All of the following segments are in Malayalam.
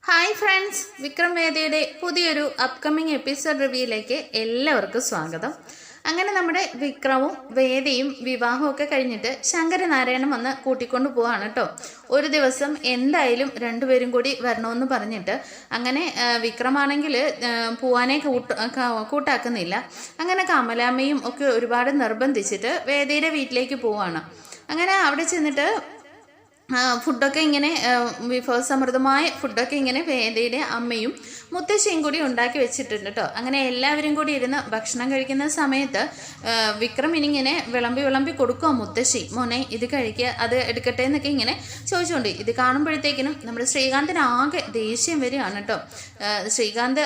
ഹായ് ഫ്രണ്ട്സ്, വിക്രം വേദയുടെ പുതിയൊരു അപ്കമിങ് എപ്പിസോഡ് റിവ്യൂയിലേക്ക് എല്ലാവർക്കും സ്വാഗതം. അങ്ങനെ നമ്മുടെ വിക്രമും വേദയും വിവാഹവും ഒക്കെ കഴിഞ്ഞിട്ട് ശങ്കരനാരായണൻ വന്ന് കൂട്ടിക്കൊണ്ട് പോവാണ് കേട്ടോ. ഒരു ദിവസം എന്തായാലും രണ്ടുപേരും കൂടി വരണമെന്ന് പറഞ്ഞിട്ട് അങ്ങനെ വിക്രമാണെങ്കിൽ പോവാനേ കൂട്ടാക്കുന്നില്ല. അങ്ങനെ കമലാമ്മയും ഒക്കെ ഒരുപാട് നിർബന്ധിച്ചിട്ട് വേദയുടെ വീട്ടിലേക്ക് പോവാണ്. അങ്ങനെ അവിടെ ചെന്നിട്ട് ഫുഡൊക്കെ ഇങ്ങനെ വിഭവസമൃദ്ധമായ ഫുഡൊക്കെ ഇങ്ങനെ വേദയുടെ അമ്മയും മുത്തശ്ശിയും കൂടി ഉണ്ടാക്കി വെച്ചിട്ടുണ്ട് കേട്ടോ. അങ്ങനെ എല്ലാവരും കൂടി ഇരുന്ന് ഭക്ഷണം കഴിക്കുന്ന സമയത്ത് വിക്രം ഇനിങ്ങനെ വിളമ്പി കൊടുക്കുമോ മുത്തശ്ശി, മോനെ ഇത് കഴിക്കുക, അത് എടുക്കട്ടെ എന്നൊക്കെ ഇങ്ങനെ ചോദിച്ചുകൊണ്ട് ഇത് കാണുമ്പോഴത്തേക്കിനും നമ്മുടെ ശ്രീകാന്തിന് ആകെ ദേഷ്യം വരികയാണ് കേട്ടോ. ശ്രീകാന്ത്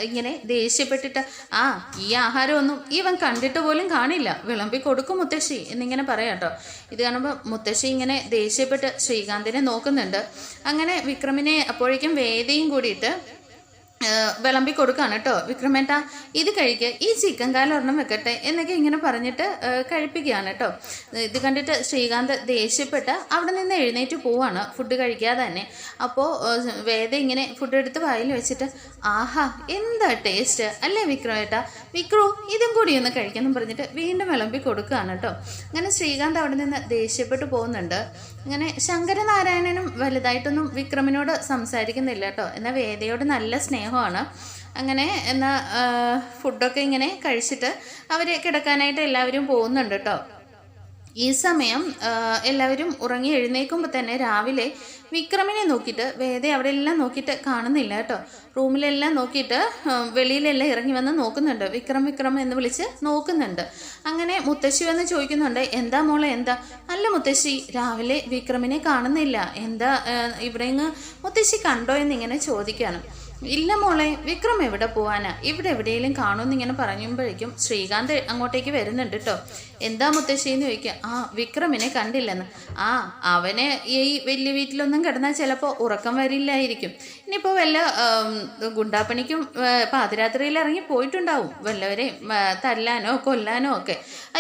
ഇങ്ങനെ ദേഷ്യപ്പെട്ടിട്ട് ഈ ആഹാരമൊന്നും ഇവൻ കണ്ടിട്ട് പോലും കാണില്ല, വിളമ്പി കൊടുക്കും മുത്തശ്ശി എന്നിങ്ങനെ പറയാം കേട്ടോ. ഇത് കാണുമ്പോൾ മുത്തശ്ശി ഇങ്ങനെ ദേഷ്യപ്പെട്ട് ശ്രീകാന്തിനെ നോക്കുന്നുണ്ട്. അങ്ങനെ വിക്രമിനെ അപ്പോഴേക്കും വേദയും കൂടിയിട്ട് വിളമ്പി കൊടുക്കുകയാണ് കേട്ടോ. വിക്രമേട്ടാ ഇത് കഴിക്കുക, ഈ ചിക്കൻ കാലൊരെണ്ണം വെക്കട്ടെ എന്നൊക്കെ ഇങ്ങനെ പറഞ്ഞിട്ട് കഴിപ്പിക്കുകയാണ് കേട്ടോ. ഇത് കണ്ടിട്ട് ശ്രീകാന്ത് ദേഷ്യപ്പെട്ട് അവിടെ നിന്ന് എഴുന്നേറ്റ് പോവാണ്, ഫുഡ് കഴിക്കാതെ തന്നെ. അപ്പോൾ വേദ ഇങ്ങനെ ഫുഡ് എടുത്ത് വായിൽ വെച്ചിട്ട് ആഹാ എന്താ ടേസ്റ്റ് അല്ലേ വിക്രമേട്ടാ, വിക്രു ഇതും കൂടി ഒന്ന് കഴിക്കാമെന്ന് പറഞ്ഞിട്ട് വീണ്ടും വിളമ്പി കൊടുക്കുകയാണ് കേട്ടോ. അങ്ങനെ ശ്രീകാന്ത് അവിടെ നിന്ന് ദേഷ്യപ്പെട്ട് പോകുന്നുണ്ട്. അങ്ങനെ ശങ്കരനാരായണനും വലുതായിട്ടൊന്നും വിക്രമിനോട് സംസാരിക്കുന്നില്ല കേട്ടോ. എന്നാൽ വേദയോട് നല്ല സ്നേഹമാണ്. അങ്ങനെ എന്നാൽ ഫുഡൊക്കെ ഇങ്ങനെ കഴിച്ചിട്ട് അവർ കിടക്കാനായിട്ട് എല്ലാവരും പോകുന്നുണ്ട് കേട്ടോ. ഈ സമയം എല്ലാവരും ഉറങ്ങി എഴുന്നേൽക്കുമ്പോൾ തന്നെ രാവിലെ വിക്രമിനെ നോക്കിയിട്ട് വേദ അവിടെ എല്ലാം നോക്കിയിട്ട് കാണുന്നില്ല കേട്ടോ. റൂമിലെല്ലാം നോക്കിയിട്ട് വെളിയിലെല്ലാം ഇറങ്ങി വന്ന് നോക്കുന്നുണ്ട്. വിക്രം എന്ന് വിളിച്ച് നോക്കുന്നുണ്ട്. അങ്ങനെ മുത്തശ്ശി വന്ന് ചോദിക്കുന്നുണ്ട്, എന്താ മോളെ എന്താ? അല്ല മുത്തശ്ശി, രാവിലെ വിക്രമിനെ കാണുന്നില്ല, എന്താ ഇവിടെ മുത്തശ്ശി കണ്ടോ എന്നിങ്ങനെ ചോദിക്കുകയാണ്. ഇല്ല മോളെ, വിക്രം എവിടെ പോവാനാ, ഇവിടെ എവിടെയെങ്കിലും കാണുമെന്നിങ്ങനെ പറയുമ്പോഴേക്കും ശ്രീകാന്ത് അങ്ങോട്ടേക്ക് വരുന്നുണ്ട് കേട്ടോ. എന്താ മുത്തശ്ശിന്ന് ചോദിക്കുക. വിക്രമിനെ കണ്ടില്ലെന്ന്. അവനെ ഈ വലിയ വീട്ടിലൊന്നും കിടന്നാൽ ചിലപ്പോൾ ഉറക്കം വരില്ലായിരിക്കും. ഇനിയിപ്പോൾ വല്ല ഗുണ്ടാപ്പണിക്കും പാതിരാത്രിയിൽ ഇറങ്ങി പോയിട്ടുണ്ടാവും, വല്ലവരെ തല്ലാനോ കൊല്ലാനോ ഒക്കെ.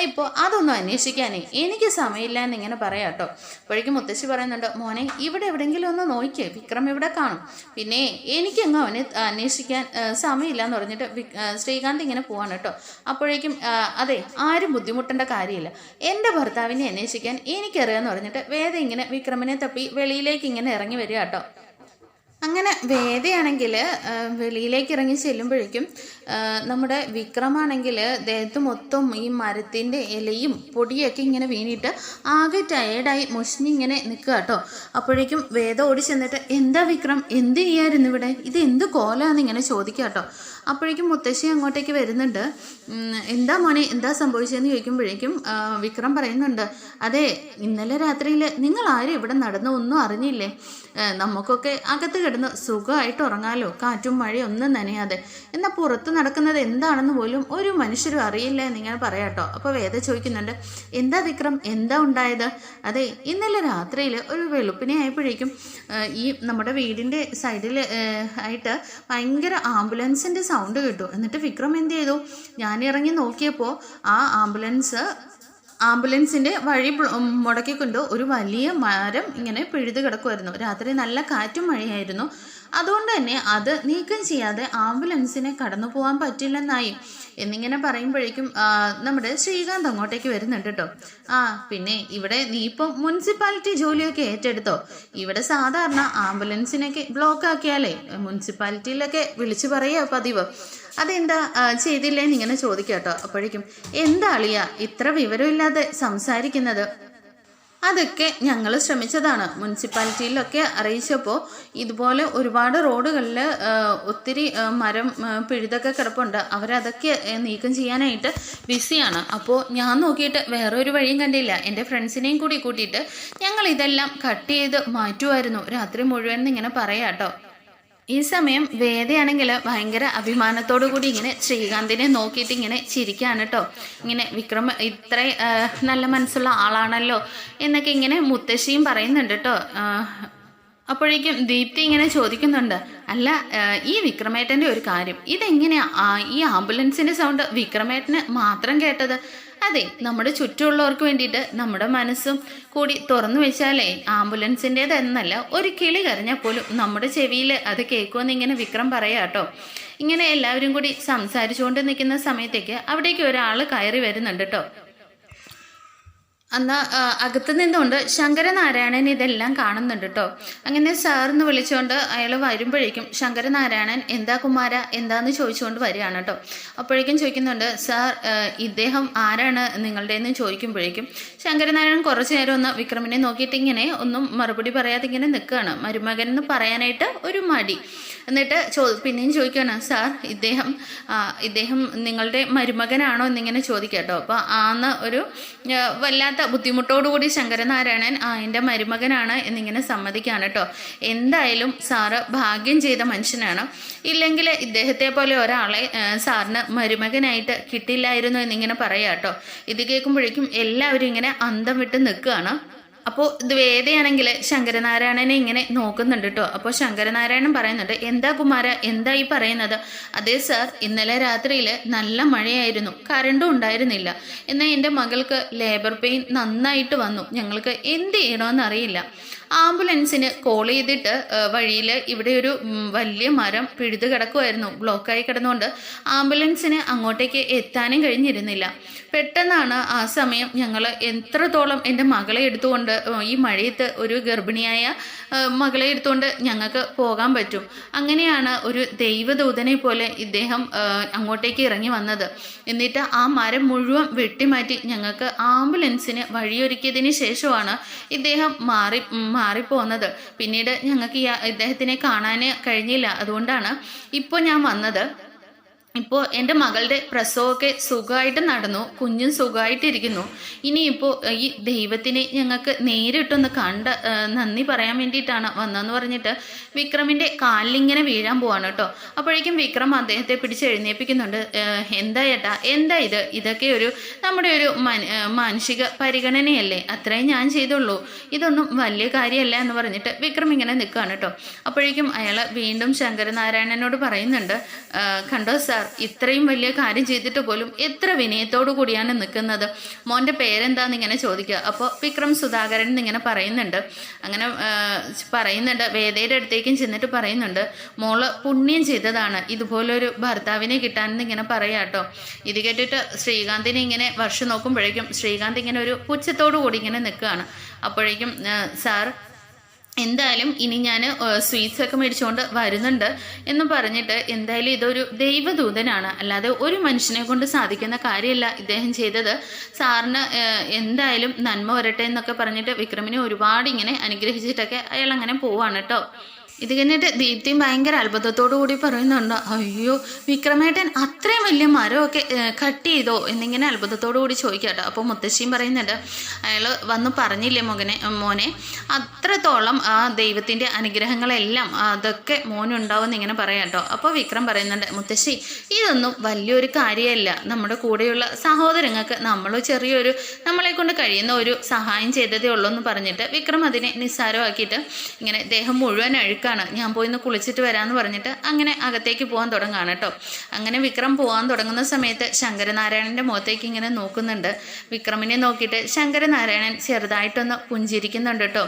ഇപ്പോൾ അതൊന്നും അന്വേഷിക്കാനേ എനിക്ക് സമയമില്ല എന്നിങ്ങനെ പറയാം കേട്ടോ. അപ്പോഴേക്കും മുത്തശ്ശി പറയുന്നുണ്ട്, മോനെ ഇവിടെ എവിടെയെങ്കിലും ഒന്ന് നോക്കിയേ, വിക്രം ഇവിടെ കാണും, പിന്നെ എനിക്കെങ്ങോ അവനെ അന്വേഷിക്കാൻ സമയമില്ല എന്ന് പറഞ്ഞിട്ട് ശ്രീകാന്ത് ഇങ്ങനെ പോവാണ് കേട്ടോ. അപ്പോഴേക്കും അതെ, ആരും ബുദ്ധിമുട്ടേണ്ട കാര്യമില്ല, എൻ്റെ ഭർത്താവിനെ അന്വേഷിക്കാൻ എനിക്കറിയാമെന്ന് പറഞ്ഞിട്ട് വേദ ഇങ്ങനെ വിക്രമിനെ തപ്പി വെളിയിലേക്ക് ഇങ്ങനെ ഇറങ്ങി വരിക കേട്ടോ. അങ്ങനെ വേദയാണെങ്കിൽ വെളിയിലേക്ക് ഇറങ്ങി ചെല്ലുമ്പോഴേക്കും നമ്മുടെ വിക്രമാണെങ്കിൽ ദേഹത്ത് മൊത്തം ഈ മരത്തിൻ്റെ ഇലയും പൊടിയൊക്കെ ഇങ്ങനെ വീണിട്ട് ആകെ ടയേർഡായി മുഷിഞ്ഞിങ്ങനെ നിൽക്കുക കേട്ടോ. അപ്പോഴേക്കും വേദ ഓടി ചെന്നിട്ട് എന്താ വിക്രം, എന്ത് ചെയ്യായിരുന്നു ഇവിടെ, ഇത് എന്ത് കോലാന്ന് ഇങ്ങനെ ചോദിക്കുക കേട്ടോ. അപ്പോഴേക്കും മുത്തശ്ശി അങ്ങോട്ടേക്ക് വരുന്നുണ്ട്. എന്താ മോനെ എന്താ സംഭവിച്ചതെന്ന് ചോദിക്കുമ്പോഴേക്കും വിക്രം പറയുന്നുണ്ട്, അതെ ഇന്നലെ രാത്രിയിൽ നിങ്ങൾ ആരും ഇവിടെ നടന്നു ഒന്നും അറിഞ്ഞില്ലേ, നമുക്കൊക്കെ അകത്ത് കിടന്ന് സുഖമായിട്ട് ഉറങ്ങാലോ, കാറ്റും മഴയും ഒന്നും നനയാതെ. എന്നാൽ പുറത്ത് നടക്കുന്നത് എന്താണെന്ന് പോലും ഒരു മനുഷ്യരും അറിയില്ല എന്നിങ്ങനെ പറയാട്ടോ. അപ്പോൾ വേദ ചോദിക്കുന്നുണ്ട്, എന്താ വിക്രം എന്താ ഉണ്ടായത്? അതെ ഇന്നലെ രാത്രിയിൽ ഒരു വെളുപ്പിനെ ആയപ്പോഴേക്കും ഈ നമ്മുടെ വീടിൻ്റെ സൈഡിൽ ആയിട്ട് ഭയങ്കര ആംബുലൻസിൻ്റെ സൗണ്ട് കേട്ടു. എന്നിട്ട് വിക്രം എന്ത് ചെയ്തു, ഞാൻ ഇറങ്ങി നോക്കിയപ്പോൾ ആ ആംബുലൻസിൻ്റെ വഴി മുടക്കിക്കൊണ്ട് ഒരു വലിയ മരം ഇങ്ങനെ പിഴുത് കിടക്കുമായിരുന്നു. രാത്രി നല്ല കാറ്റും മഴയായിരുന്നു. അതുകൊണ്ട് തന്നെ അത് നീക്കം ചെയ്യാതെ ആംബുലൻസിനെ കടന്നു പോകാൻ പറ്റില്ലെന്നായി എന്നിങ്ങനെ പറയുമ്പോഴേക്കും നമ്മുടെ ശ്രീകാന്ത് അങ്ങോട്ടേക്ക് വരുന്നുണ്ട് കേട്ടോ. പിന്നെ ഇവിടെ നീ ഇപ്പം മുനിസിപ്പാലിറ്റി ജോലിയൊക്കെ ഏറ്റെടുത്തോ? ഇവിടെ സാധാരണ ആംബുലൻസിനൊക്കെ ബ്ലോക്ക് ആക്കിയാലേ മുനിസിപ്പാലിറ്റിയിലൊക്കെ വിളിച്ചു പറയുക പതിവ്, അതെന്താ ചെയ്തില്ലേന്ന് ഇങ്ങനെ ചോദിക്കാം കേട്ടോ. അപ്പോഴേക്കും എന്താ അളിയ ഇത്ര വിവരമില്ലാതെ സംസാരിക്കുന്നത്? അതൊക്കെ ഞങ്ങൾ ശ്രമിച്ചതാണ്, മുനിസിപ്പാലിറ്റിയിലൊക്കെ അറിയിച്ചപ്പോൾ ഇതുപോലെ ഒരുപാട് റോഡുകളിൽ ഒത്തിരി മരം പിഴുതൊക്കെ കിടപ്പുണ്ട്, അവരതൊക്കെ നീക്കം ചെയ്യാനായിട്ട് ബിസിയാണ്. അപ്പോൾ ഞാൻ നോക്കിയിട്ട് വേറൊരു വഴിയും കണ്ടില്ല, എൻ്റെ ഫ്രണ്ട്സിനെയും കൂടി കൂട്ടിയിട്ട് ഞങ്ങൾ ഇതെല്ലാം കട്ട് ചെയ്ത് മാറ്റുമായിരുന്നു രാത്രി മുഴുവൻ ഇങ്ങനെ പറയാം കേട്ടോ. ഈ സമയം വേദയാണെങ്കിൽ ഭയങ്കര അഭിമാനത്തോടു കൂടി ഇങ്ങനെ ശ്രീകാന്തിനെ നോക്കിയിട്ട് ഇങ്ങനെ ചിരിക്കുകയാണ് കേട്ടോ. ഇങ്ങനെ വിക്രം ഇത്ര നല്ല മനസ്സുള്ള ആളാണല്ലോ എന്നൊക്കെ ഇങ്ങനെ മുത്തശ്ശിയും പറയുന്നുണ്ട് കേട്ടോ. അപ്പോഴേക്കും ദീപ്തി ഇങ്ങനെ ചോദിക്കുന്നുണ്ട്, അല്ല ഈ വിക്രമേട്ടൻ്റെ ഒരു കാര്യം, ഇതെങ്ങനെയാ ഈ ആംബുലൻസിൻ്റെ സൗണ്ട് വിക്രമേട്ടന് മാത്രം കേട്ടത്? അതെ, നമ്മുടെ ചുറ്റുമുള്ളവർക്ക് വേണ്ടിയിട്ട് നമ്മുടെ മനസ്സും കൂടി തുറന്നു വെച്ചാലേ ആംബുലൻസിൻ്റെതെന്നല്ല ഒരു കിളി കരഞ്ഞാൽ പോലും നമ്മുടെ ചെവിയിൽ അത് കേൾക്കുമെന്ന് ഇങ്ങനെ വിക്രം പറയാട്ടോ. ഇങ്ങനെ എല്ലാവരും കൂടി സംസാരിച്ചുകൊണ്ട് നിൽക്കുന്ന സമയത്തേക്ക് അവിടേക്ക് ഒരാൾ കയറി വരുന്നുണ്ട് കേട്ടോ. എന്നാൽ അകത്ത് നിന്നുകൊണ്ട് ശങ്കരനാരായണൻ ഇതെല്ലാം കാണുന്നുണ്ട് കേട്ടോ. അങ്ങനെ സാറിന്ന് വിളിച്ചുകൊണ്ട് അയാൾ വരുമ്പോഴേക്കും ശങ്കരനാരായണൻ എന്താ കുമാര എന്താന്ന് ചോദിച്ചുകൊണ്ട് വരികയാണ് കേട്ടോ. അപ്പോഴേക്കും ചോദിക്കുന്നുണ്ട്, സാർ ഇദ്ദേഹം ആരാണ് നിങ്ങളുടേന്ന് ചോദിക്കുമ്പോഴേക്കും ശങ്കരനാരായണൻ കുറച്ചു നേരം ഒന്ന് വിക്രമിനെ നോക്കിയിട്ട് ഇങ്ങനെ ഒന്നും മറുപടി പറയാതെ ഇങ്ങനെ നിൽക്കുകയാണ്. മരുമകൻ എന്ന് പറയാനായിട്ട് ഒരു മടി. എന്നിട്ട് പിന്നെയും ചോദിക്കുകയാണ്, സാർ ഇദ്ദേഹം നിങ്ങളുടെ മരുമകനാണോ എന്നിങ്ങനെ ചോദിക്കാം കേട്ടോ. അപ്പോൾ ആന്ന് ഒരു വല്ലാത്ത ബുദ്ധിമുട്ടോടുകൂടി ശങ്കരനാരായണൻ എൻ്റെ മരുമകനാണ് എന്നിങ്ങനെ സമ്മതിക്കുകയാണ് കേട്ടോ. എന്തായാലും സാറ് ഭാഗ്യം ചെയ്ത മനുഷ്യനാണ്. ഇല്ലെങ്കിൽ ഇദ്ദേഹത്തെ പോലെ ഒരാളെ സാറിന് മരുമകനായിട്ട് കിട്ടില്ലായിരുന്നു എന്നിങ്ങനെ പറയാം കേട്ടോ. ഇത് കേൾക്കുമ്പോഴേക്കും എല്ലാവരും ഇങ്ങനെ അന്തം വിട്ട് നിൽക്കുകയാണ്. അപ്പോൾ ഇത് വേദയാണെങ്കിൽ ശങ്കരനാരായണനെ ഇങ്ങനെ നോക്കുന്നുണ്ട് കേട്ടോ. അപ്പോൾ ശങ്കരനാരായണൻ പറയുന്നുണ്ട്, എന്താ കുമാര എന്താ ഈ പറയുന്നത്? അതേ സാർ, ഇന്നലെ രാത്രിയിൽ നല്ല മഴയായിരുന്നു, കറണ്ടും ഉണ്ടായിരുന്നില്ല. എന്നാൽ എൻ്റെ മകൾക്ക് ലേബർ പെയിൻ നന്നായിട്ട് വന്നു. ഞങ്ങൾക്ക് എന്ത് ചെയ്യണമെന്ന് അറിയില്ല. ആംബുലൻസിന് കോൾ ചെയ്തിട്ട് വഴിയിൽ ഇവിടെ ഒരു വലിയ മരം പിഴുത് കിടക്കുമായിരുന്നു. ബ്ലോക്കായി കിടന്നുകൊണ്ട് ആംബുലൻസിന് അങ്ങോട്ടേക്ക് എത്താനും കഴിഞ്ഞിരുന്നില്ല. പെട്ടെന്നാണ് ആ സമയം ഞങ്ങൾ എത്രത്തോളം എൻ്റെ മകളെ എടുത്തുകൊണ്ട് ഈ മഴയത്ത് ഒരു ഗർഭിണിയായ മകളെ എടുത്തുകൊണ്ട് ഞങ്ങൾക്ക് പോകാൻ പറ്റും. അങ്ങനെയാണ് ഒരു ദൈവദൂതനെ പോലെ ഇദ്ദേഹം അങ്ങോട്ടേക്ക് ഇറങ്ങി വന്നത്. എന്നിട്ട് ആ മരം മുഴുവൻ വെട്ടിമാറ്റി ഞങ്ങൾക്ക് ആംബുലൻസിന് വഴിയൊരുക്കിയതിന് ശേഷമാണ് ഇദ്ദേഹം മാറിപ്പോന്നത്. പിന്നീട് ഞങ്ങൾക്ക് ഇദ്ദേഹത്തിനെ കാണാൻ കഴിഞ്ഞില്ല. അതുകൊണ്ടാണ് ഇപ്പോൾ ഞാൻ വന്നത്. ഇപ്പോൾ എൻ്റെ മകളുടെ പ്രസവമൊക്കെ സുഖമായിട്ട് നടന്നു, കുഞ്ഞും സുഖമായിട്ടിരിക്കുന്നു. ഇനിയിപ്പോൾ ഈ ദൈവത്തിനെ ഞങ്ങൾക്ക് നേരിട്ടൊന്ന് നന്ദി പറയാൻ വേണ്ടിയിട്ടാണ് വന്നതെന്ന് പറഞ്ഞിട്ട് വിക്രമിൻ്റെ കാലിലിങ്ങനെ വീഴാൻ പോവാണ് കേട്ടോ. അപ്പോഴേക്കും വിക്രം അദ്ദേഹത്തെ പിടിച്ച് എഴുന്നേൽപ്പിക്കുന്നുണ്ട്. എന്താ ചേട്ടാ, എന്താ ഇതൊക്കെ നമ്മുടെ ഒരു മാനുഷിക പരിഗണനയല്ലേ, അത്രയും ഞാൻ ചെയ്തുള്ളൂ, ഇതൊന്നും വലിയ കാര്യമല്ല എന്ന് പറഞ്ഞിട്ട് വിക്രം ഇങ്ങനെ നിൽക്കുകയാണ് കേട്ടോ. അപ്പോഴേക്കും അയാൾ വീണ്ടും ശങ്കരനാരായണനോട് പറയുന്നുണ്ട്, കണ്ടോ സാർ, ഇത്രയും വലിയ കാര്യം ചെയ്തിട്ട് പോലും എത്ര വിനയത്തോടു കൂടിയാണ് നിൽക്കുന്നത്. മോൻ്റെ പേരെന്താന്ന് ഇങ്ങനെ ചോദിക്കുക. അപ്പോൾ വിക്രം സുധാകരൻ എന്നിങ്ങനെ പറയുന്നുണ്ട്. അങ്ങനെ പറയുന്നുണ്ട്, വേദയുടെ അടുത്തേക്കും ചെന്നിട്ട് പറയുന്നുണ്ട്, മോള് പുണ്യം ചെയ്തതാണ് ഇതുപോലൊരു ഭർത്താവിനെ കിട്ടാനെന്ന് ഇങ്ങനെ പറയാട്ടോ. ഇത് കേട്ടിട്ട് ശ്രീകാന്തിനെ ഇങ്ങനെ വർഷം നോക്കുമ്പോഴേക്കും ശ്രീകാന്ത് ഇങ്ങനെ ഒരു പുച്ഛത്തോടു കൂടി ഇങ്ങനെ നിൽക്കുകയാണ്. അപ്പോഴേക്കും സാർ, എന്തായാലും ഇനി ഞാൻ സ്വീറ്റ്സ് ഒക്കെ മേടിച്ചുകൊണ്ട് വരുന്നുണ്ട് എന്ന് പറഞ്ഞിട്ട്, എന്തായാലും ഇതൊരു ദൈവദൂതനാണ്, അല്ലാതെ ഒരു മനുഷ്യനെ കൊണ്ട് സാധിക്കുന്ന കാര്യമല്ല ഇദ്ദേഹം ചെയ്തത്. സാറിന് എന്തായാലും നന്മ വരട്ടെ എന്നൊക്കെ പറഞ്ഞിട്ട് വിക്രമിനെ ഒരുപാട് ഇങ്ങനെ അനുഗ്രഹിച്ചിട്ടൊക്കെ അയാൾ അങ്ങനെ പോവാണ് കേട്ടോ. ഇത് കഴിഞ്ഞിട്ട് ദീപ്തിയും ഭയങ്കര അത്ഭുതത്തോടു കൂടി പറയുന്നുണ്ട്, അയ്യോ വിക്രമേട്ടൻ അത്രയും വലിയ മരമൊക്കെ കട്ട് ചെയ്തോ എന്നിങ്ങനെ അത്ഭുതത്തോടു കൂടി ചോദിക്കാട്ടോ. അപ്പോൾ മുത്തശ്ശിയും പറയുന്നുണ്ട്, അയാൾ വന്ന് പറഞ്ഞില്ലേ മോനെ അത്രത്തോളം ആ ദൈവത്തിൻ്റെ അനുഗ്രഹങ്ങളെല്ലാം അതൊക്കെ മോനുണ്ടാവും എന്നിങ്ങനെ പറയാട്ടോ. അപ്പോൾ വിക്രം പറയുന്നുണ്ട്, മുത്തശ്ശി ഇതൊന്നും വലിയൊരു കാര്യമല്ല, നമ്മുടെ കൂടെയുള്ള സഹോദരങ്ങൾക്ക് നമ്മൾ ചെറിയൊരു നമ്മളെ കൊണ്ട് കഴിയുന്ന ഒരു സഹായം ചെയ്തതേ ഉള്ളൂ എന്ന് പറഞ്ഞിട്ട് വിക്രം അതിനെ നിസ്സാരമാക്കിയിട്ട് ഇങ്ങനെ ദേഹം മുഴുവൻ അഴുക്കാണ്, ഞാൻ പോയി ഒന്ന് കുളിച്ചിട്ട് വരാമെന്ന് പറഞ്ഞിട്ട് അങ്ങനെ അകത്തേക്ക് പോകാൻ തുടങ്ങുകയാണ് കേട്ടോ. അങ്ങനെ വിക്രം പോകാൻ തുടങ്ങുന്ന സമയത്ത് ശങ്കരനാരായണൻ്റെ മുഖത്തേക്ക് ഇങ്ങനെ നോക്കുന്നുണ്ട്. വിക്രമിനെ നോക്കിയിട്ട് ശങ്കരനാരായണൻ ചെറുതായിട്ടൊന്ന് പുഞ്ചിരിക്കുന്നുണ്ട് കേട്ടോ.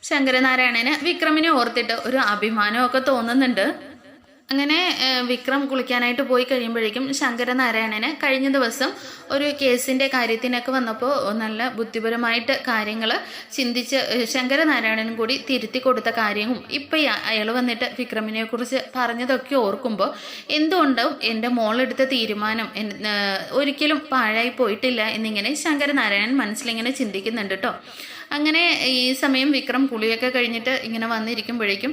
ശങ്കരനാരായണന് വിക്രമിനെ ഓർത്തിട്ട് ഒരു അഭിമാനമൊക്കെ തോന്നുന്നുണ്ട്. അങ്ങനെ വിക്രം കുളിക്കാനായിട്ട് പോയി കഴിയുമ്പോഴേക്കും ശങ്കരനാരായണന് കഴിഞ്ഞ ദിവസം ഒരു കേസിൻ്റെ കാര്യത്തിനൊക്കെ വന്നപ്പോൾ നല്ല ബുദ്ധിപരമായിട്ട് കാര്യങ്ങൾ ചിന്തിച്ച് ശങ്കരനാരായണനും കൂടി തിരുത്തി കൊടുത്ത കാര്യവും ഇപ്പം അയാൾ വന്നിട്ട് വിക്രമിനെ കുറിച്ച് പറഞ്ഞതൊക്കെ ഓർക്കുമ്പോൾ എന്തുകൊണ്ടും എൻ്റെ മോളെടുത്ത തീരുമാനം ഒരിക്കലും പാഴായി പോയിട്ടില്ല എന്നിങ്ങനെ ശങ്കരനാരായണൻ മനസ്സിലിങ്ങനെ ചിന്തിക്കുന്നുണ്ട് കേട്ടോ. അങ്ങനെ ഈ സമയം വിക്രം കുളിയൊക്കെ കഴിഞ്ഞിട്ട് ഇങ്ങനെ വന്നിരിക്കുമ്പോഴേക്കും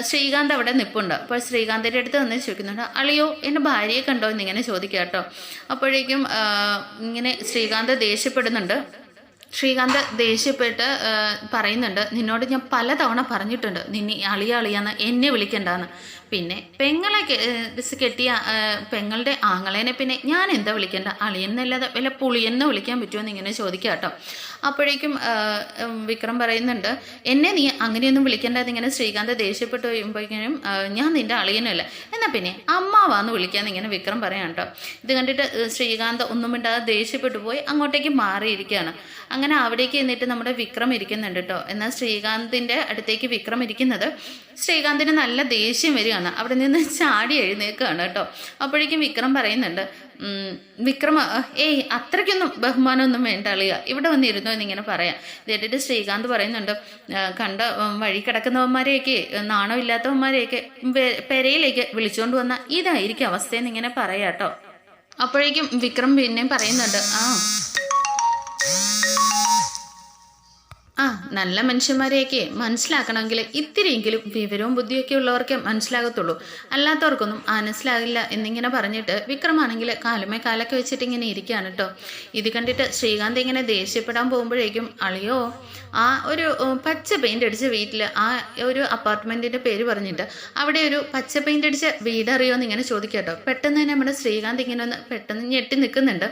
ശ്രീകാന്ത് അവിടെ നിൽപ്പുണ്ട്. അപ്പോൾ ശ്രീകാന്തിൻ്റെ അടുത്ത് വന്ന് ചോദിക്കുന്നുണ്ട്, അളിയോ എൻ്റെ ഭാര്യയെ കണ്ടോ എന്നിങ്ങനെ ചോദിക്കുക കേട്ടോ. അപ്പോഴേക്കും ഇങ്ങനെ ശ്രീകാന്ത് ദേഷ്യപ്പെടുന്നുണ്ട്. ശ്രീകാന്ത് ദേഷ്യപ്പെട്ട് പറയുന്നുണ്ട്, നിന്നോട് ഞാൻ പലതവണ പറഞ്ഞിട്ടുണ്ട് നിന്നെ അളിയാന്ന് എന്നെ വിളിക്കണ്ടെന്ന്. പിന്നെ പെങ്ങളെ കെട്ടിയ പെങ്ങളുടെ ആങ്ങളേനെ പിന്നെ ഞാൻ എന്താ വിളിക്കേണ്ട, അളിയെന്നല്ലാതെ വല്ല പുളിയെന്ന് വിളിക്കാൻ പറ്റുമോ എന്നിങ്ങനെ ചോദിക്കാം കേട്ടോ. അപ്പോഴേക്കും വിക്രം പറയുന്നുണ്ട്, എന്നെ നീ അങ്ങനെയൊന്നും വിളിക്കേണ്ടത്. ഇങ്ങനെ ശ്രീകാന്ത് ദേഷ്യപ്പെട്ട് കഴിയുമ്പോഴേക്കും ഞാൻ നിൻ്റെ അളിയനല്ല, എന്നാൽ പിന്നെ അമ്മാവാന്ന് വിളിക്കാന്ന് ഇങ്ങനെ വിക്രം പറയാം കേട്ടോ. ഇത് കണ്ടിട്ട് ശ്രീകാന്ത് ഒന്നും മിണ്ടാതെ ദേഷ്യപ്പെട്ടു പോയി അങ്ങോട്ടേക്ക് മാറിയിരിക്കുകയാണ്. അങ്ങനെ അവിടേക്ക് എന്നിട്ട് നമ്മുടെ വിക്രം ഇരിക്കുന്നുണ്ട് കേട്ടോ. എന്നാൽ ശ്രീകാന്തിൻ്റെ അടുത്തേക്ക് വിക്രം ഇരിക്കുന്നത് ശ്രീകാന്തിന് നല്ല ദേഷ്യം വരികയാണ്. അവിടെ നിന്ന് ചാടി എഴുന്നേൽക്കുകയാണ് കേട്ടോ. അപ്പോഴേക്കും വിക്രം പറയുന്നുണ്ട്, വിക്രമ അത്രയ്ക്കൊന്നും ബഹുമാനമൊന്നും വേണ്ട അളിയ, ഇവിടെ വന്നിരുന്നു എന്നിങ്ങനെ പറയാം. ഇത് കേട്ടിട്ട് ശ്രീകാന്ത് പറയുന്നുണ്ട്, കണ്ട വഴി കിടക്കുന്നവന്മാരെയൊക്കെ നാണമില്ലാത്തവന്മാരെയൊക്കെ പെരയിലേക്ക് വിളിച്ചുകൊണ്ട് വന്ന ഇതായിരിക്കും അവസ്ഥയെന്ന് ഇങ്ങനെ പറയാം കേട്ടോ. അപ്പോഴേക്കും വിക്രം പിന്നെയും പറയുന്നുണ്ട്, നല്ല മനുഷ്യന്മാരെയൊക്കെ മനസ്സിലാക്കണമെങ്കിൽ ഇത്തിരിയെങ്കിലും വിവരവും ബുദ്ധിയൊക്കെ ഉള്ളവർക്കേ മനസ്സിലാകത്തുള്ളൂ, അല്ലാത്തവർക്കൊന്നും മനസ്സിലാകില്ല എന്നിങ്ങനെ പറഞ്ഞിട്ട് വിക്രമാണെങ്കിൽ കാലുമേ കാലൊക്കെ വെച്ചിട്ട് ഇങ്ങനെ ഇരിക്കുകയാണ് കേട്ടോ. ഇത് കണ്ടിട്ട് ശ്രീകാന്ത് ഇങ്ങനെ ദേഷ്യപ്പെടാൻ പോകുമ്പോഴേക്കും അളിയോ ആ ഒരു പച്ച പെയിൻ്റ് അടിച്ച വീട്ടിൽ ആ ഒരു അപ്പാർട്ട്മെൻറ്റിൻ്റെ പേര് പറഞ്ഞിട്ട് അവിടെ ഒരു പച്ച പെയിൻ്റ് അടിച്ച വീട് അറിയോ എന്ന് ഇങ്ങനെ ചോദിക്കാം കേട്ടോ. പെട്ടെന്ന് തന്നെ നമ്മുടെ ശ്രീകാന്ത് ഇങ്ങനെ ഒന്ന് പെട്ടെന്ന് ഞെട്ടി നിൽക്കുന്നുണ്ട്.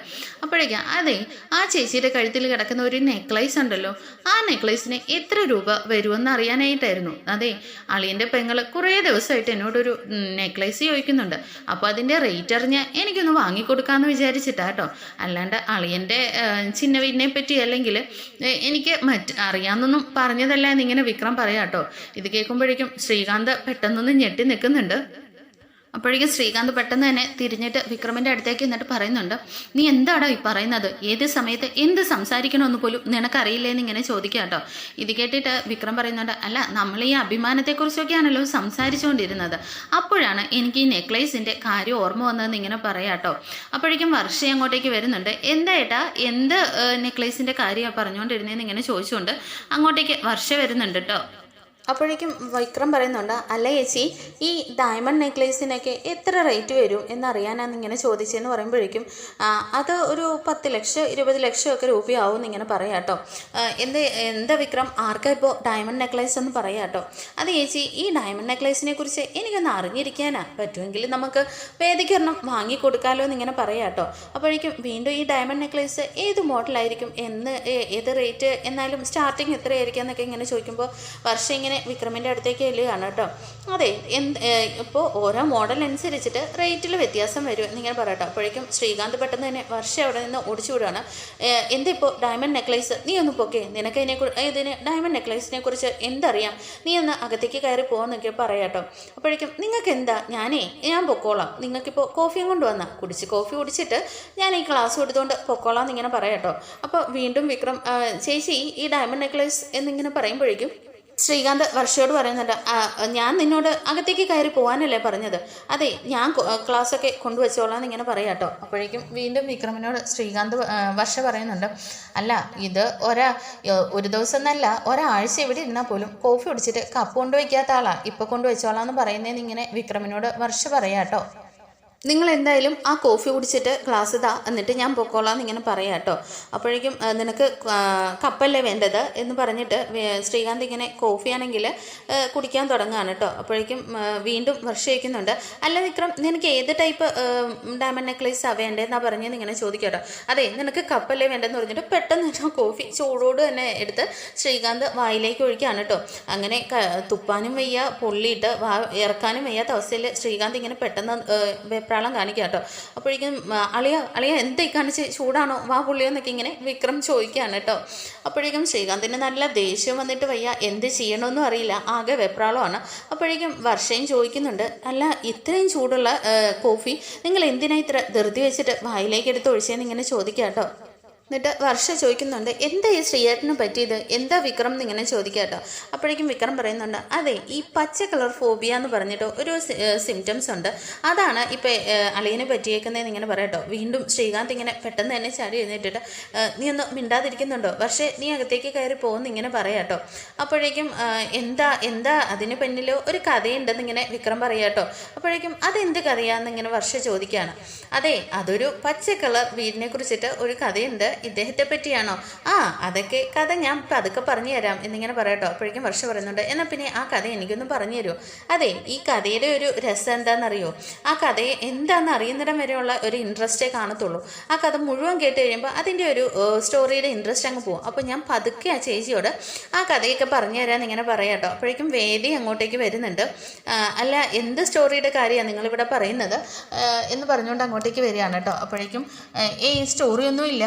അപ്പോഴേക്കും അതെ, ആ ചേച്ചിയുടെ കഴുത്തിൽ കിടക്കുന്ന ഒരു നെക്ലൈസ് ഉണ്ടല്ലോ, ആ നെക്ലൈസിന് എത്ര രൂപ വരുമെന്ന് അറിയാനായിട്ടായിരുന്നു. അതെ, അളിയൻ്റെ പെങ്ങൾ കുറേ ദിവസമായിട്ട് എന്നോടൊരു നെക്ലൈസ് ചോദിക്കുന്നുണ്ട്. അപ്പോൾ അതിൻ്റെ റേറ്റ് അറിഞ്ഞാൽ എനിക്കൊന്ന് വാങ്ങിക്കൊടുക്കാമെന്ന് വിചാരിച്ചിട്ടാ കേട്ടോ. അല്ലാണ്ട് അളിയൻ്റെ ചിന്ന വീടിനെ പറ്റി അല്ലെങ്കിൽ എനിക്ക് അറിയാമെന്നൊന്നും പറഞ്ഞതല്ല എന്നിങ്ങനെ വിക്രം പറയാം കേട്ടോ. ഇത് കേൾക്കുമ്പോഴേക്കും ശ്രീകാന്ത് പെട്ടെന്നൊന്ന് ഞെട്ടി നിൽക്കുന്നുണ്ട്. അപ്പോഴേക്കും ശ്രീകാന്ത് പെട്ടെന്ന് തന്നെ തിരിഞ്ഞിട്ട് വിക്രമിൻ്റെ അടുത്തേക്ക് എന്നിട്ട് പറയുന്നുണ്ട്, നീ എന്താടാ ഈ പറയുന്നത്? ഏത് സമയത്ത് എന്ത് സംസാരിക്കണമെന്ന് പോലും നിനക്കറിയില്ലേന്ന് ഇങ്ങനെ ചോദിക്കുക കേട്ടോ. ഇത് കേട്ടിട്ട് വിക്രം പറയുന്നുണ്ട്, അല്ല നമ്മൾ ഈ അഭിമാനത്തെക്കുറിച്ചൊക്കെയാണല്ലോ സംസാരിച്ചുകൊണ്ടിരുന്നത്, അപ്പോഴാണ് എനിക്ക് ഈ നെക്ലേസിൻ്റെ കാര്യം ഓർമ്മ വന്നതെന്ന് ഇങ്ങനെ പറയാം കേട്ടോ. അപ്പോഴേക്കും വർഷ അങ്ങോട്ടേക്ക് വരുന്നുണ്ട്. എന്താ ഏട്ടാ, എന്ത് നെക്ലേസിൻ്റെ കാര്യമാണ് പറഞ്ഞുകൊണ്ടിരുന്നതെന്ന് ഇങ്ങനെ ചോദിച്ചുകൊണ്ട് അങ്ങോട്ടേക്ക് വർഷ വരുന്നുണ്ട് കേട്ടോ. അപ്പോഴേക്കും വിക്രം പറയുന്നുണ്ട്, അല്ല ചേച്ചി, ഈ ഡയമണ്ട് നെക്ലേസിനൊക്കെ എത്ര റേറ്റ് വരും എന്നറിയാനാണ് ഇങ്ങനെ ചോദിച്ചതെന്ന് പറയുമ്പോഴേക്കും അത് ഒരു 10 ലക്ഷം 20 ലക്ഷം ഒക്കെ രൂപയാവും എന്നിങ്ങനെ പറയാം കേട്ടോ. എന്താ വിക്രം, ആർക്കാ ഇപ്പോൾ ഡയമണ്ട് നെക്ലേസ് എന്ന് പറയാം കേട്ടോ. അത് ചേച്ചി, ഈ ഡയമണ്ട് നെക്ലേസിനെ കുറിച്ച് എനിക്കൊന്ന് അറിഞ്ഞിരിക്കാനാ, പറ്റുമെങ്കിൽ നമുക്ക് വേദിക്കൊരെണ്ണം വാങ്ങിക്കൊടുക്കാമല്ലോ എന്നിങ്ങനെ പറയാം കേട്ടോ. അപ്പോഴേക്കും വീണ്ടും ഈ ഡയമണ്ട് നെക്ലേസ് ഏത് മോഡലായിരിക്കും, ഏത് റേറ്റ്, എന്നാലും സ്റ്റാർട്ടിങ് എത്രയായിരിക്കും എന്നൊക്കെ ഇങ്ങനെ ചോദിക്കുമ്പോൾ വർഷം ഇങ്ങനെ വിക്രമിൻ്റെ അടുത്തേക്ക് ചെല്ലുകയാണ് കേട്ടോ. അതെ, ഇപ്പോൾ ഓരോ മോഡൽ അനുസരിച്ചിട്ട് റേറ്റിൽ വ്യത്യാസം വരും എന്നിങ്ങനെ പറയട്ടോ. അപ്പോഴേക്കും ശ്രീകാന്ത് പെട്ടെന്ന് തന്നെ വർഷ അവിടെ നിന്ന് ഓടിച്ചു വിടുകയാണ്. ഇപ്പോൾ ഡയമണ്ട് നെക്ലേസ് നീ ഒന്ന് പൊക്കെ, നിനക്ക് ഇതിന് ഡയമണ്ട് നെക്ലേസിനെ കുറിച്ച് എന്തറിയാം, നീ ഒന്ന് അകത്തേക്ക് കയറി പോകുന്നൊക്കെ പറയാട്ടോ. അപ്പോഴേക്കും നിങ്ങൾക്ക് എന്താ, ഞാൻ പൊക്കോളാം, നിങ്ങൾക്കിപ്പോൾ കോഫിയും കൊണ്ട് വന്നാൽ കോഫി കുടിച്ചിട്ട് ഞാൻ ഈ ക്ലാസ് കൊടുത്തുകൊണ്ട് പൊക്കോളാം എന്നിങ്ങനെ പറയാട്ടോ. അപ്പോൾ വീണ്ടും വിക്രം, ചേച്ചി ഈ ഡയമണ്ട് നെക്ലേസ് എന്നിങ്ങനെ പറയുമ്പോഴേക്കും ശ്രീകാന്ത് വർഷയോട് പറയുന്നുണ്ട്, ഞാൻ നിന്നോട് അകത്തേക്ക് കയറി പോകാനല്ലേ പറഞ്ഞത്, അതെ ഞാൻ ക്ലാസ്സൊക്കെ കൊണ്ടുവച്ചോളാം എന്നിങ്ങനെ പറയാം കേട്ടോ. അപ്പോഴേക്കും വീണ്ടും വിക്രമിനോട് ശ്രീകാന്ത് വർഷ പറയുന്നുണ്ട്, അല്ല ഇത് ഒരു ദിവസം എന്നല്ല ഒരാഴ്ച ഇവിടെ ഇരുന്നാൽ പോലും കോഫി കുടിച്ചിട്ട് കപ്പ് കൊണ്ടുവയ്ക്കാത്ത ആളാണ്, ഇപ്പോൾ കൊണ്ടുവച്ചോളാം എന്ന് പറയുന്നതെന്ന് ഇങ്ങനെ വിക്രമിനോട് വർഷ പറയാം കേട്ടോ. നിങ്ങൾ എന്തായാലും ആ കോഫി കുടിച്ചിട്ട് ക്ലാസ് ഇതാ, എന്നിട്ട് ഞാൻ പൊക്കോളാം എന്നിങ്ങനെ പറയാം കേട്ടോ. അപ്പോഴേക്കും നിനക്ക് കപ്പല്ലേ വേണ്ടത് എന്ന് പറഞ്ഞിട്ട് ശ്രീകാന്ത് ഇങ്ങനെ കോഫിയാണെങ്കിൽ കുടിക്കാൻ തുടങ്ങുകയാണ് കേട്ടോ. അപ്പോഴേക്കും വീണ്ടും വർഷിക്കുന്നുണ്ട്, അല്ല വിക്രം, നിനക്ക് ഏത് ടൈപ്പ് ഡയമണ്ട് നെക്ലേസാണ് വേണ്ടതെന്നാണ് പറഞ്ഞതെന്ന് ഇങ്ങനെ ചോദിക്കാം കേട്ടോ. അതെ, നിനക്ക് കപ്പല്ലേ വേണ്ടതെന്ന് പറഞ്ഞിട്ട് പെട്ടെന്ന് കോഫി ചൂടോട് തന്നെ എടുത്ത് ശ്രീകാന്ത് വായിലേക്ക് ഒഴിക്കുകയാണ് കേട്ടോ. അങ്ങനെ തുപ്പാനും വയ്യ, പൊള്ളിയിട്ട് ഇറക്കാനും വയ്യാത്ത അവസ്ഥയിൽ ശ്രീകാന്ത് ഇങ്ങനെ പെട്ടെന്ന് വെപ്രാളം കാണിക്കുക കേട്ടോ. അപ്പോഴേക്കും അളിയ എന്തായി കാണിച്ച് ചൂടാണോ, വാ പുള്ളിയോ എന്നൊക്കെ ഇങ്ങനെ വിക്രം ചോദിക്കുകയാണ് കേട്ടോ. അപ്പോഴേക്കും ശ്രീകാന്തിന് നല്ല ദേഷ്യം വന്നിട്ട് വയ്യ, എന്ത് ചെയ്യണമെന്നും അറിയില്ല, ആകെ വെപ്രാളമാണ്. അപ്പോഴേക്കും വർഷയും ചോദിക്കുന്നുണ്ട്, അല്ല ഇത്രയും ചൂടുള്ള കോഫി നിങ്ങൾ എന്തിനാ ഇത്ര ധൃതി വെച്ചിട്ട് വായിലേക്ക് എടുത്ത് ഒഴിച്ചതെന്ന് ഇങ്ങനെ ചോദിക്കാം കേട്ടോ. എന്നിട്ട് വർഷ ചോദിക്കുന്നുണ്ട്, എന്താ ഈ ശ്രീയേട്ടന് പറ്റിയത്, എന്താ വിക്രം എന്നിങ്ങനെ ചോദിക്കുക കേട്ടോ. അപ്പോഴേക്കും വിക്രം പറയുന്നുണ്ട്, അതെ ഈ പച്ച കളർ ഫോബിയ എന്ന് പറഞ്ഞിട്ട് ഒരു സിംറ്റംസ് ഉണ്ട്, അതാണ് ഇപ്പോൾ അളിയന് പറ്റിയേക്കുന്നതെന്ന് ഇങ്ങനെ പറയട്ടോ. വീണ്ടും ശ്രീകാന്ത് ഇങ്ങനെ പെട്ടെന്ന് തന്നെ ചാടി എഴുന്നേറ്റിട്ട്, നീ ഒന്ന് മിണ്ടാതിരിക്കുന്നുണ്ടോ, പക്ഷേ നീ അകത്തേക്ക് കയറി പോകുന്ന ഇങ്ങനെ പറയാട്ടോ. അപ്പോഴേക്കും എന്താ അതിന് പിന്നിൽ ഒരു കഥയുണ്ടെന്ന് ഇങ്ങനെ വിക്രം പറയാട്ടോ. അപ്പോഴേക്കും അതെന്ത് കഥയാണെന്ന് ഇങ്ങനെ വർഷ ചോദിക്കുകയാണ്. അതെ, അതൊരു പച്ച കളർ വീടിനെ കുറിച്ചിട്ട് ഒരു കഥയുണ്ട് ഇദ്ദേഹത്തെ പറ്റിയാണോ? ആ അതൊക്കെ കഥ ഞാൻ പതുക്കെ പറഞ്ഞു തരാം എന്നിങ്ങനെ പറയട്ടോ. അപ്പോഴേക്കും വർഷ പറയുന്നുണ്ട്, എന്നാൽ പിന്നെ ആ കഥ എനിക്കൊന്ന് പറഞ്ഞു തരുമോ? അതെ, ഈ കഥയുടെ ഒരു രസം എന്താണെന്നറിയോ? ആ കഥയെ എന്താണെന്ന് അറിയുന്നിടം വരെയുള്ള ഒരു ഇൻട്രസ്റ്റേ കാണത്തുള്ളൂ. ആ കഥ മുഴുവൻ കേട്ട് കഴിയുമ്പോൾ അതിൻ്റെ ഒരു സ്റ്റോറിയുടെ ഇൻട്രസ്റ്റ് അങ്ങ് പോകും. അപ്പോൾ ഞാൻ പതുക്കെ ആ ചേച്ചിയോട് ആ കഥയൊക്കെ പറഞ്ഞു തരാമെന്ന് ഇങ്ങനെ പറയാട്ടോ. അപ്പോഴേക്കും വേദി അങ്ങോട്ടേക്ക് വരുന്നുണ്ട്. അല്ല, എന്ത് സ്റ്റോറിയുടെ കാര്യമാണ് നിങ്ങളിവിടെ പറയുന്നത് എന്ന് പറഞ്ഞുകൊണ്ട് അങ്ങോട്ടേക്ക് വരികയാണ് കേട്ടോ. അപ്പോഴേക്കും സ്റ്റോറിയൊന്നുമില്ല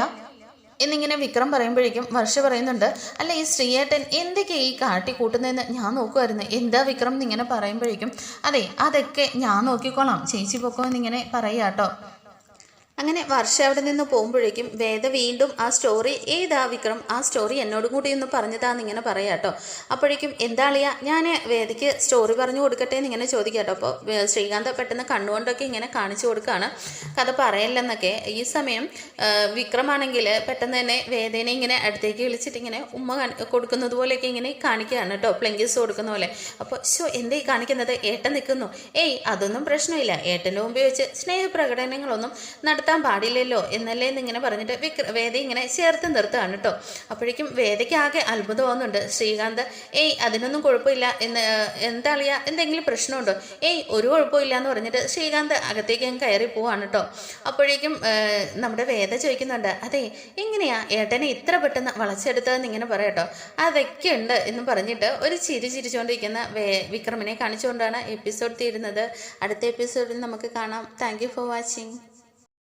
എന്നിങ്ങനെ വിക്രം പറയുമ്പോഴേക്കും വർഷ പറയുന്നുണ്ട്, അല്ല ഈ ശ്രീയേട്ടൻ എന്തൊക്കെയാണ് ഈ കാട്ടി കൂട്ടുന്നതെന്ന് ഞാൻ നോക്കുമായിരുന്നു. എന്താ വിക്രം എന്നിങ്ങനെ പറയുമ്പോഴേക്കും അതെ അതൊക്കെ ഞാൻ നോക്കിക്കോളാം, ചേച്ചി പൊക്കോ എന്നിങ്ങനെ പറയുക കേട്ടോ. അങ്ങനെ വർഷ അവിടെ നിന്ന് പോകുമ്പോഴേക്കും വേദ വീണ്ടും ആ സ്റ്റോറി ഏതാ വിക്രം, ആ സ്റ്റോറി എന്നോടും കൂടി ഒന്ന് പറഞ്ഞതാന്ന് ഇങ്ങനെ പറയാം കേട്ടോ. അപ്പോഴേക്കും എന്താ അളിയാ, ഞാൻ വേദയ്ക്ക് സ്റ്റോറി പറഞ്ഞു കൊടുക്കട്ടെ എന്ന് ഇങ്ങനെ ചോദിക്കാം കേട്ടോ. അപ്പോൾ ശ്രീകാന്ത് പെട്ടെന്ന് കണ്ണുകൊണ്ടൊക്കെ ഇങ്ങനെ കാണിച്ചു കൊടുക്കുകയാണ്, കഥ പറയല്ലെന്നൊക്കെ. ഈ സമയം വിക്രമാണെങ്കിൽ പെട്ടെന്ന് തന്നെ വേദേനെ ഇങ്ങനെ അടുത്തേക്ക് വിളിച്ചിട്ട് ഇങ്ങനെ ഉമ്മ കൊടുക്കുന്നത് പോലെയൊക്കെ ഇങ്ങനെ കാണിക്കുകയാണ് കേട്ടോ, പ്ലെങ്കിസ് കൊടുക്കുന്ന പോലെ. അപ്പോൾ എന്തേ കാണിക്കുന്നത്, ഏട്ടൻ നിൽക്കുന്നു. അതൊന്നും പ്രശ്നമില്ല, ഏട്ടൻ്റെ മുമ്പിൽ വെച്ച് സ്നേഹപ്രകടനങ്ങളൊന്നും നടത്താൻ പാടില്ലല്ലോ എന്നല്ലേ എന്നിങ്ങനെ പറഞ്ഞിട്ട് വേദ ഇങ്ങനെ ചേർത്ത് നിർത്തുകയാണ് കേട്ടോ. അപ്പോഴേക്കും വേദയ്ക്ക് ആകെ അത്ഭുതം തോന്നുന്നുണ്ട്. ശ്രീകാന്ത് അതിനൊന്നും കുഴപ്പമില്ല എന്ന്, എന്താ അളിയാ എന്തെങ്കിലും പ്രശ്നമുണ്ടോ? ഒരു കുഴപ്പമില്ല എന്ന് പറഞ്ഞിട്ട് ശ്രീകാന്ത് അകത്തേക്ക് അങ്ങ് കയറി പോവാണ് കേട്ടോ. അപ്പോഴേക്കും നമ്മുടെ വേദ ചോദിക്കുന്നുണ്ട്, അതെ എങ്ങനെയാ ഏട്ടനെ ഇത്ര പെട്ടെന്ന് വളച്ചെടുത്തതെന്ന് ഇങ്ങനെ പറയാട്ടോ. അതൊക്കെ ഉണ്ട് എന്ന് പറഞ്ഞിട്ട് ഒരു ചിരിച്ചുകൊണ്ടിരിക്കുന്ന വിക്രമിനെ കാണിച്ചുകൊണ്ടാണ് എപ്പിസോഡ് തീരുന്നത്. അടുത്ത എപ്പിസോഡിൽ നമുക്ക് കാണാം. Thank you for watching.